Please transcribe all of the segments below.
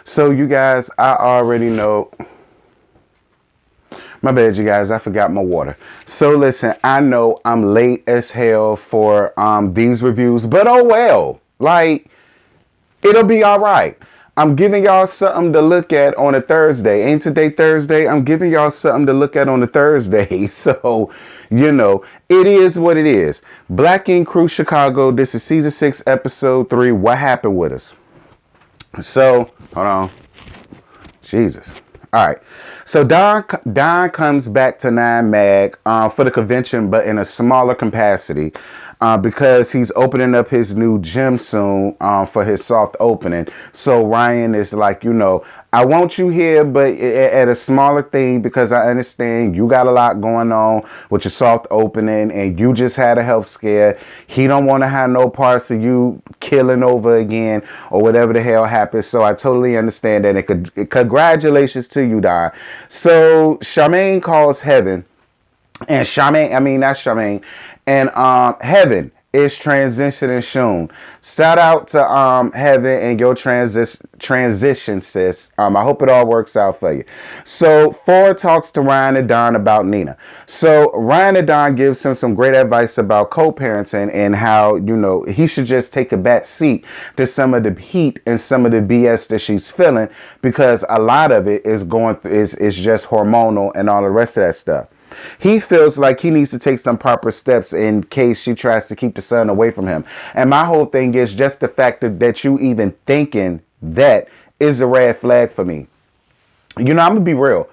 So you guys, I already know. My bad, you guys. I forgot my water. So listen, I know I'm late as hell for these reviews, but oh well. Like, it'll be all right. I'm giving y'all something to look at on a Thursday. Ain't today Thursday? I'm giving y'all something to look at on a Thursday. So, it is what it is. Black Ink Crew Chicago. This is season 6, episode 3. What happened with us? So, hold on. Jesus. All right. So Don comes back to 9 Mag for the convention, but in a smaller capacity because he's opening up his new gym soon for his soft opening. So Ryan is like, I want you here, but at a smaller thing because I understand you got a lot going on with your soft opening and you just had a health scare. He don't want to have no parts of you killing over again or whatever the hell happened. So I totally understand that. And congratulations to you, Don. So Charmaine calls Heaven. And Heaven is transitioning soon. Shout out to Heaven and your transition, sis. I hope it all works out for you. So Ford talks to Ryan and Don about Nina. So Ryan and Don gives him some great advice about co-parenting and how, he should just take a back seat to some of the heat and some of the BS that she's feeling because a lot of it is is just hormonal and all the rest of that stuff. He feels like he needs to take some proper steps in case she tries to keep the son away from him. And my whole thing is just the fact that you even thinking that is a red flag for me. I'm going to be real.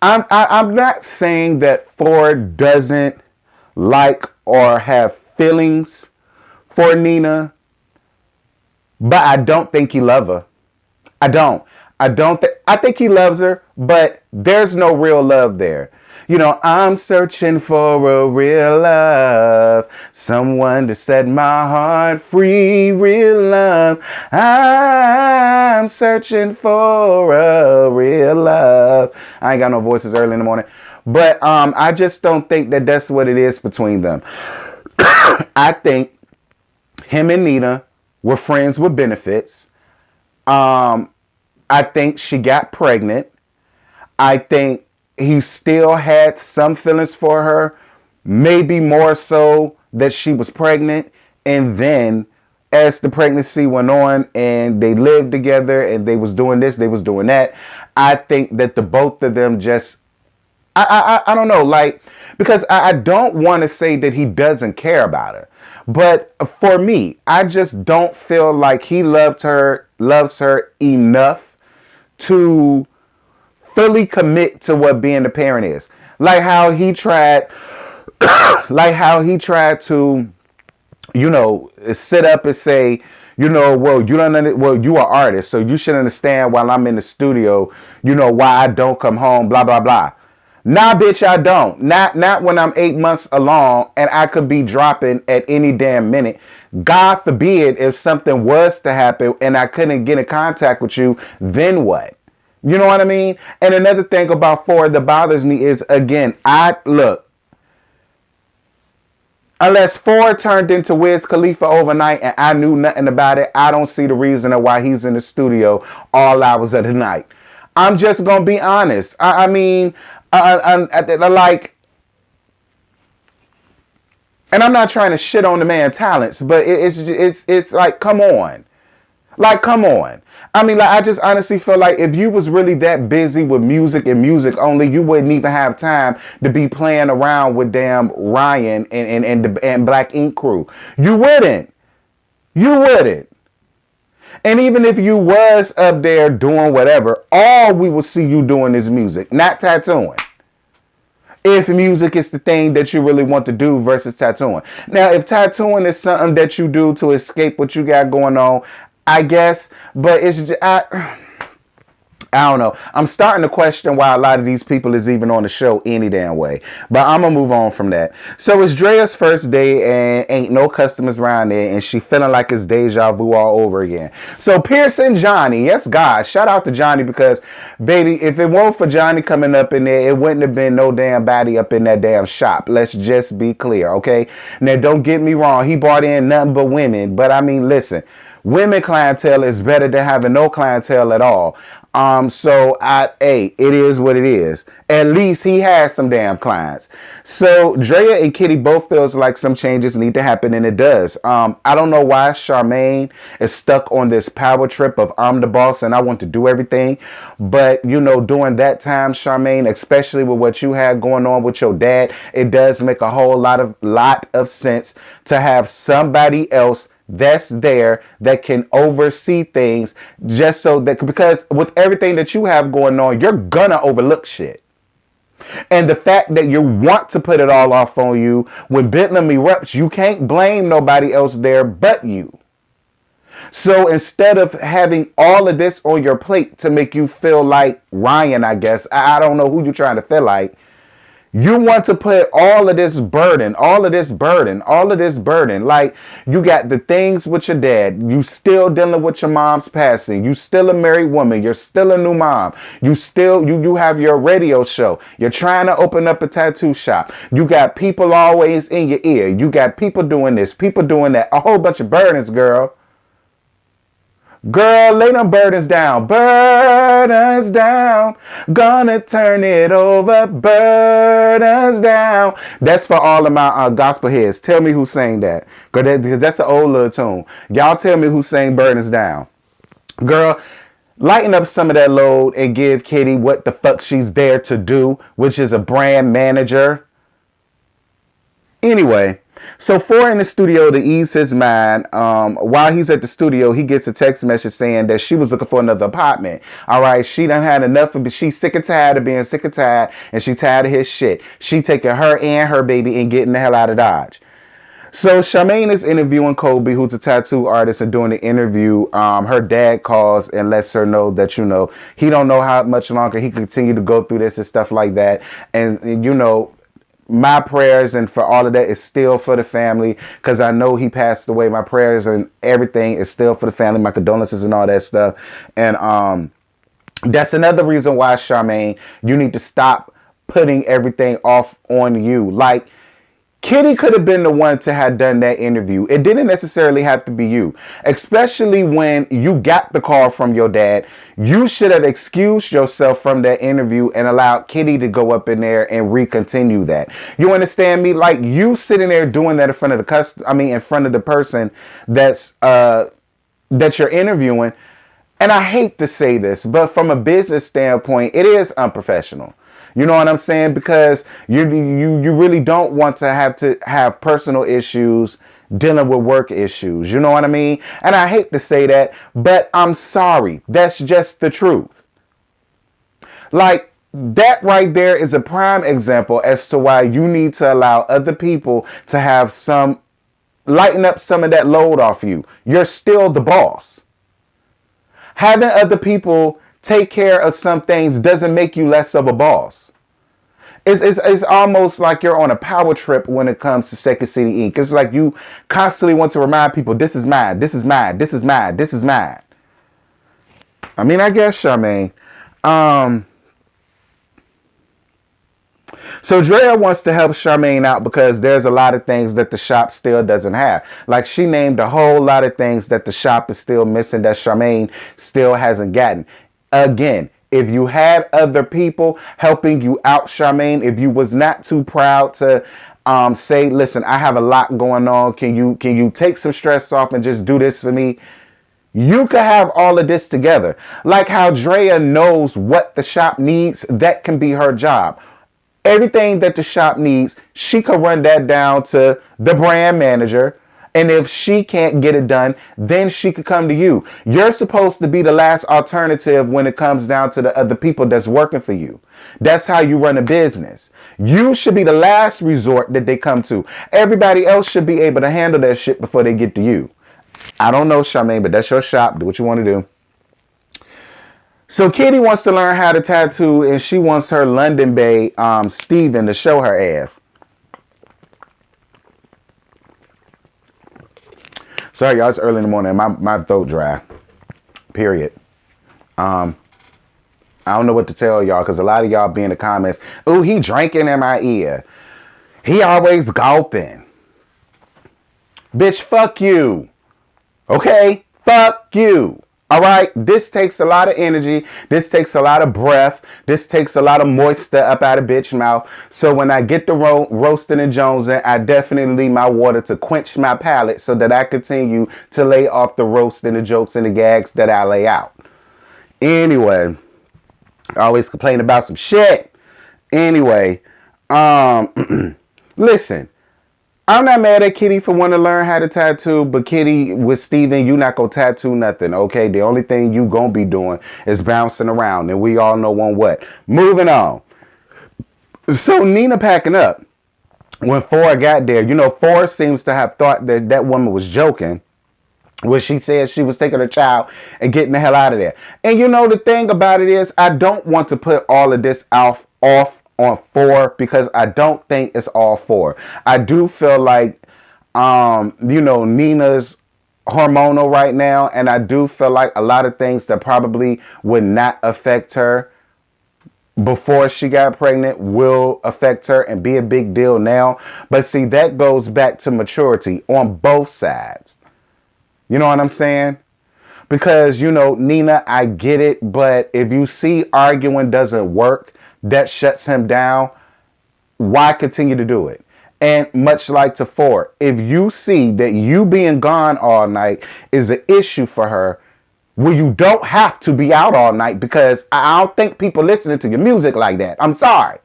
I'm not saying that Ford doesn't like or have feelings for Nina, but I don't think he loves her. I think he loves her, but there's no real love there. I'm searching for a real love, someone to set my heart free, real love. I'm searching for a real love. I ain't got no voices early in the morning, but I just don't think that that's what it is between them. I think him and Nina were friends with benefits. I think she got pregnant. I think he still had some feelings for her, maybe more so that she was pregnant. And then as the pregnancy went on and they lived together and they was doing this, they was doing that, I think that the both of them just, I don't know, like, because I don't want to say that he doesn't care about her. But for me, I just don't feel like he loves her enough to fully commit to what being a parent is. Like how he tried to, sit up and say, well, you are artist, so you should understand while I'm in the studio, why I don't come home, blah, blah, blah. Nah, bitch, I don't. Not when I'm 8 months along and I could be dropping at any damn minute. God forbid if something was to happen and I couldn't get in contact with you, then what? You know what I mean? And another thing about Ford that bothers me is, again, unless Ford turned into Wiz Khalifa overnight and I knew nothing about it, I don't see the reason why he's in the studio all hours of the night. I'm just going to be honest. And I'm not trying to shit on the man's talents, but it's like, come on. Like, come on. I just honestly feel like if you was really that busy with music and music only, you wouldn't even have time to be playing around with damn Ryan and Black Ink Crew. You wouldn't. And even if you was up there doing whatever, all we will see you doing is music, not tattooing. If music is the thing that you really want to do versus tattooing. Now, if tattooing is something that you do to escape what you got going on, I guess, but it's just, I don't know. I'm starting to question why a lot of these people is even on the show any damn way. But I'm going to move on from that. So it's Drea's first day and ain't no customers around there. And she feeling like it's deja vu all over again. So Pearson Johnny, yes, God, shout out to Johnny because, baby, if it weren't for Johnny coming up in there, it wouldn't have been no damn body up in that damn shop. Let's just be clear, okay? Now, don't get me wrong. He brought in nothing but women. But, listen. Women clientele is better than having no clientele at all. It is what it is. At least he has some damn clients. So Drea and Kitty both feels like some changes need to happen, and it does. I don't know why Charmaine is stuck on this power trip of I'm the boss and I want to do everything. But during that time, Charmaine, especially with what you had going on with your dad, it does make a whole lot of sense to have somebody else that's there that can oversee things, just so that, because with everything that you have going on, you're gonna overlook shit. And the fact that you want to put it all off on you, when Bedlam erupts, you can't blame nobody else there but you. So instead of having all of this on your plate to make you feel like Ryan, I guess, I don't know who you're trying to feel like, you want to put all of this burden. Like, you got the things with your dad. You still dealing with your mom's passing. You still a married woman. You're still a new mom. You have your radio show. You're trying to open up a tattoo shop. You got people always in your ear. You got people doing this, people doing that. A whole bunch of burdens, girl. Girl, lay them burdens down. Burdens down. Gonna turn it over. Burdens down. That's for all of my gospel heads. Tell me who sang that. Because that's an old little tune. Y'all tell me who sang Burdens Down. Girl, lighten up some of that load and give Kitty what the fuck she's there to do, which is a brand manager. Anyway. So Four in the studio to ease his mind. While he's at the studio, he gets a text message saying that she was looking for another apartment. All right, she done had enough of it. She's sick and tired of being sick and tired, and she's tired of his shit. She taking her and her baby and getting the hell out of Dodge. So Charmaine is interviewing Colby, who's a tattoo artist, and during the interview, her dad calls and lets her know that, he don't know how much longer he can continue to go through this and stuff like that. And my prayers and for all of that is still for the family, because I know he passed away. My prayers and everything is still for the family. My condolences and all that stuff. And that's another reason why, Charmaine, you need to stop putting everything off on you. Like, Kitty could have been the one to have done that interview. It didn't necessarily have to be you, especially when you got the call from your dad. You should have excused yourself from that interview and allowed Kitty to go up in there and recontinue that. You understand me? Like, you sitting there doing that in front of in front of the person that you're interviewing. And I hate to say this, but from a business standpoint, it is unprofessional. You know what I'm saying? Because you really don't want to have personal issues dealing with work issues. You know what I mean? And I hate to say that, but I'm sorry. That's just the truth. Like, that right there is a prime example as to why you need to allow other people to have lighten up some of that load off you. You're still the boss. Having other people take care of some things doesn't make you less of a boss. It's almost like you're on a power trip when it comes to Second City Inc. It's like you constantly want to remind people, this is mine, this is mine, this is mine, this is mine. I mean, I guess, Charmaine. So Drea wants to help Charmaine out because there's a lot of things that the shop still doesn't have. Like, she named a whole lot of things that the shop is still missing that Charmaine still hasn't gotten. Again, if you had other people helping you out, Charmaine, if you was not too proud to say, listen, I have a lot going on. Can you take some stress off and just do this for me? You could have all of this together. Like how Drea knows what the shop needs, that can be her job. Everything that the shop needs, she could run that down to the brand manager. And if she can't get it done, then she could come to you. You're supposed to be the last alternative when it comes down to the other people that's working for you. That's how you run a business. You should be the last resort that they come to. Everybody else should be able to handle that shit before they get to you. I don't know, Charmaine, but that's your shop. Do what you want to do. So Kitty wants to learn how to tattoo, and she wants her London Bay Steven to show her ass. Sorry, y'all, it's early in the morning. My throat dry. Period. I don't know what to tell y'all because a lot of y'all be in the comments, ooh, he drinking in my ear. He always gulping. Bitch, fuck you. Okay? Fuck you. All right. This takes a lot of energy. This takes a lot of breath. This takes a lot of moisture up out of bitch mouth. So when I get the roasting and jonesing, I definitely leave my water to quench my palate so that I continue to lay off the roast and the jokes and the gags that I lay out. Anyway, I always complain about some shit. Anyway, listen. I'm not mad at Kitty for wanting to learn how to tattoo, but Kitty, with Steven, you not gonna tattoo nothing, okay? The only thing you gonna be doing is bouncing around, and we all know on what. Moving on. So Nina packing up. When Ford got there, you know, Ford seems to have thought that that woman was joking when she said she was taking her child and getting the hell out of there. And you know, the thing about it is, I don't want to put all of this off on 4 because I don't think it's all 4. I do feel like, you know, Nina's hormonal right now, and I do feel like a lot of things that probably would not affect her before she got pregnant will affect her and be a big deal now. But see, that goes back to maturity on both sides. You know what I'm saying? Because, you know, Nina, I get it, but if you see arguing doesn't work, that shuts him down, why continue to do it? And much like to Ford, if you see that you being gone all night is an issue for her, well, you don't have to be out all night, because I don't think people listening to your music like that. I'm sorry.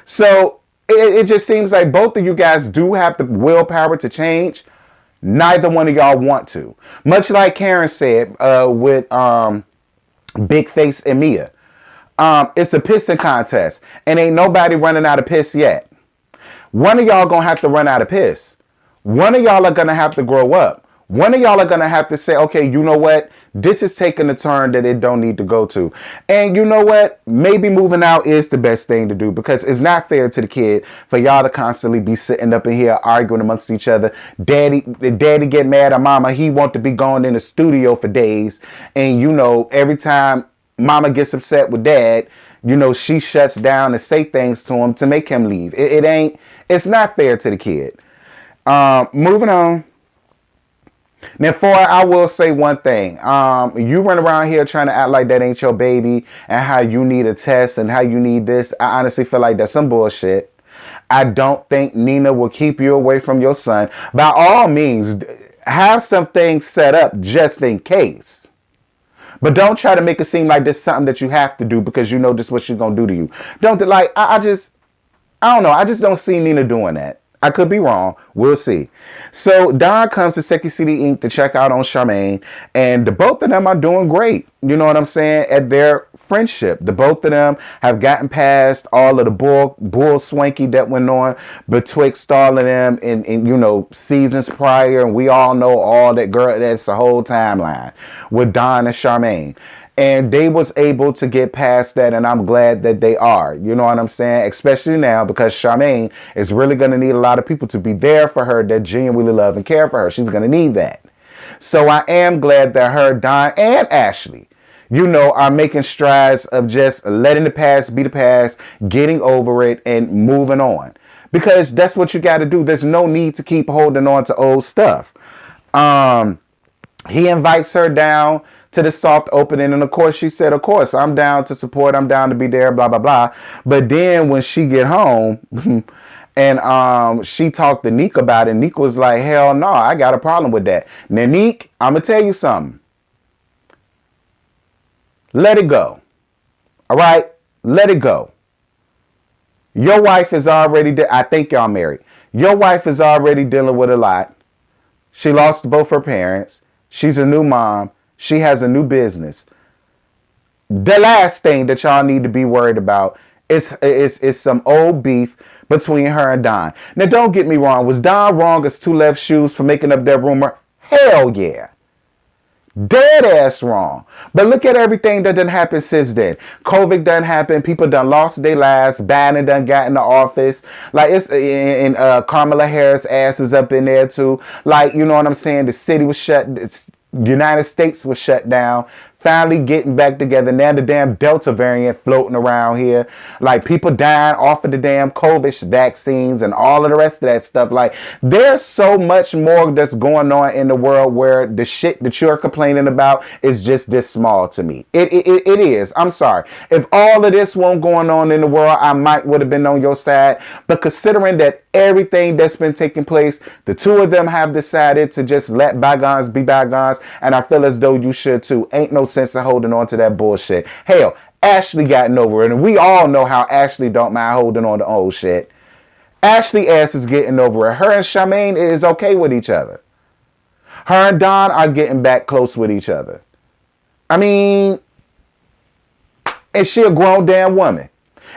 So it just seems like both of you guys do have the willpower to change. Neither one of y'all want to. Much like Karen said with Big Face and Mia. It's a pissing contest, and ain't nobody running out of piss yet. One of y'all gonna have to run out of piss. One of y'all are gonna have to grow up. One of y'all are gonna have to say, okay, you know what? This is taking a turn that it don't need to go to. And you know what? Maybe moving out is the best thing to do, because it's not fair to the kid for y'all to constantly be sitting up in here arguing amongst each other. Daddy get mad at mama. He want to be going in the studio for days. And you know, every time mama gets upset with dad, you know, she shuts down and say things to him to make him leave. It's not fair to the kid. Moving on. Now, I will say one thing. You run around here trying to act like that ain't your baby and how you need a test and how you need this. I honestly feel like that's some bullshit. I don't think Nina will keep you away from your son. By all means, have some things set up just in case. But don't try to make it seem like this is something that you have to do because you know this is what she's going to do to you. Don't, like, I don't know. I just don't see Nina doing that. I could be wrong. We'll see. So Don comes to Second City Inc. to check out on Charmaine, and the both of them are doing great. You know what I'm saying? At their friendship, the both of them have gotten past all of the bull swanky that went on betwixt all of them in you know, seasons prior, and we all know all that girl. That's the whole timeline with Don and Charmaine. And they was able to get past that, and I'm glad that they are. You know what I'm saying? Especially now, because Charmaine is really going to need a lot of people to be there for her that genuinely love and care for her. She's going to need that. So I am glad that her, Don, and Ashley, you know, are making strides of just letting the past be the past, getting over it, and moving on. Because that's what you got to do. There's no need to keep holding on to old stuff. He invites her down to the soft opening, and of course she said, of course, I'm down to support, I'm down to be there, blah blah blah. But then when she get home and she talked to Neek about it, Neek was like, hell no, I got a problem with that. Now Neek, I'm gonna tell you something. Let it go. All right, let it go. Your wife is already I think y'all married. Your wife is already dealing with a lot. She lost both her parents. She's a new mom. She has a new business. The last thing that y'all need to be worried about is some old beef between her and Don. Now, don't get me wrong. Was Don wrong as two left shoes for making up that rumor? Hell yeah. Dead ass wrong. But look at everything that done happened since then. COVID done happened. People done lost their lives. Biden done got in the office. Like, it's and Kamala Harris ass is up in there too. Like, you know what I'm saying? The city was shut. United States was shut down. finally getting back together. Now the damn Delta variant floating around here. Like, people dying off of the damn COVID vaccines and all of the rest of that stuff. Like, there's so much more that's going on in the world where the shit that you're complaining about is just this small to me. It is. I'm sorry. If all of this wasn't going on in the world, I might would have been on your side. But considering that everything that's been taking place, the two of them have decided to just let bygones be bygones, and I feel as though you should too. Ain't no sense in holding on to that bullshit. Hell, Ashley gotten over it, and we all know how Ashley don't mind holding on to old shit. Ashley ass is getting over it. Her and Charmaine is okay with each other. Her and Don are getting back close with each other. I mean, and she a grown damn woman.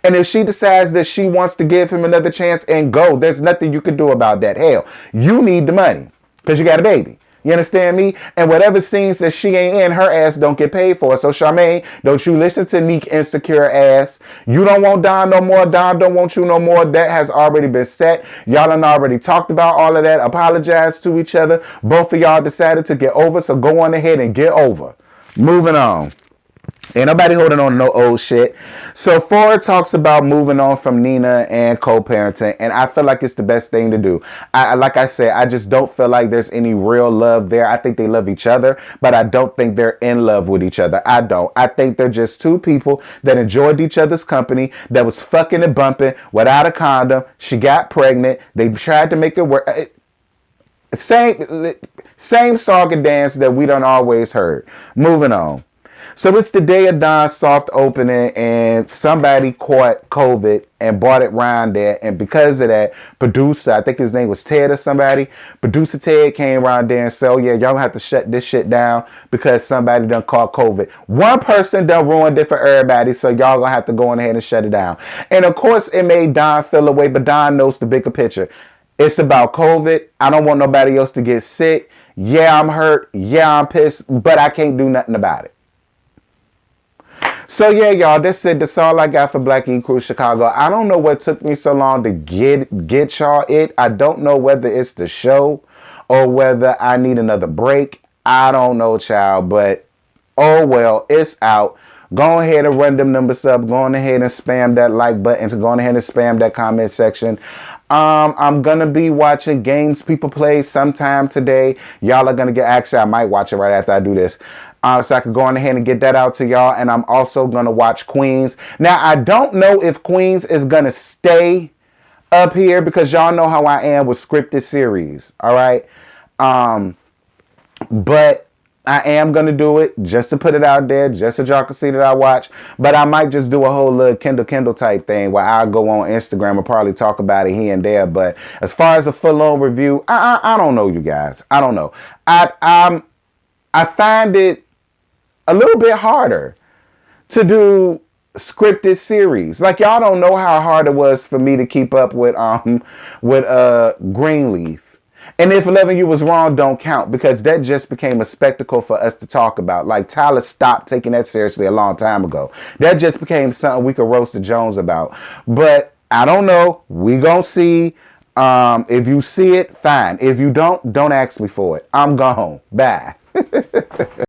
And if she decides that she wants to give him another chance and go, there's nothing you can do about that. Hell, you need the money because you got a baby. You understand me? And whatever scenes that she ain't in, her ass don't get paid for. So Charmaine, don't you listen to Neek insecure ass. You don't want Don no more. Don don't want you no more. That has already been set. Y'all done already talked about all of that. Apologize to each other. Both of y'all decided to get over. So go on ahead and get over. Moving on. Ain't nobody holding on to no old shit. So Ford talks about moving on from Nina and co-parenting, and I feel like it's the best thing to do. Like I said, I just don't feel like there's any real love there. I think they love each other, but I don't think they're in love with each other. I don't. I think they're just two people that enjoyed each other's company, that was fucking and bumping without a condom. She got pregnant. They tried to make it work. Same song and dance that we done always heard. Moving on. So it's the day of Don's soft opening, and somebody caught COVID and brought it round there. And because of that, producer, I think his name was Ted or somebody, producer Ted came around there and said, oh yeah, y'all have to shut this shit down because somebody done caught COVID. One person done ruined it for everybody, so y'all gonna have to go on ahead and shut it down. And of course, it made Don feel away, but Don knows the bigger picture. It's about COVID. I don't want nobody else to get sick. Yeah, I'm hurt. Yeah, I'm pissed, but I can't do nothing about it. So yeah, y'all, that's it. That's all I got for Black E Crew Chicago. I don't know what took me so long to get y'all it. I don't know whether it's the show or whether I need another break. I don't know, child, but oh well, it's out. Go ahead and run them numbers up. Go on ahead and spam that like button. Go on ahead and spam that comment section. I'm going to be watching games people play sometime today. Y'all are going to get, actually, I might watch it right after I do this. So I can go on ahead and get that out to y'all. And I'm also going to watch Queens. Now, I don't know if Queens is going to stay up here because y'all know how I am with scripted series. All right. But I am going to do it just to put it out there, just so y'all can see that I watch. But I might just do a whole little Kindle type thing where I'll go on Instagram and probably talk about it here and there. But as far as a full-on review, I don't know, you guys. I don't know. I find it a little bit harder to do scripted series. Like, y'all don't know how hard it was for me to keep up with Greenleaf. And if 11 You Was Wrong don't count, because that just became a spectacle for us to talk about. Like, Tyler stopped taking that seriously a long time ago. That just became something we could roast the Jones about. But I don't know. We gonna see. If you see it, fine. If you don't ask me for it. I'm gone. Bye.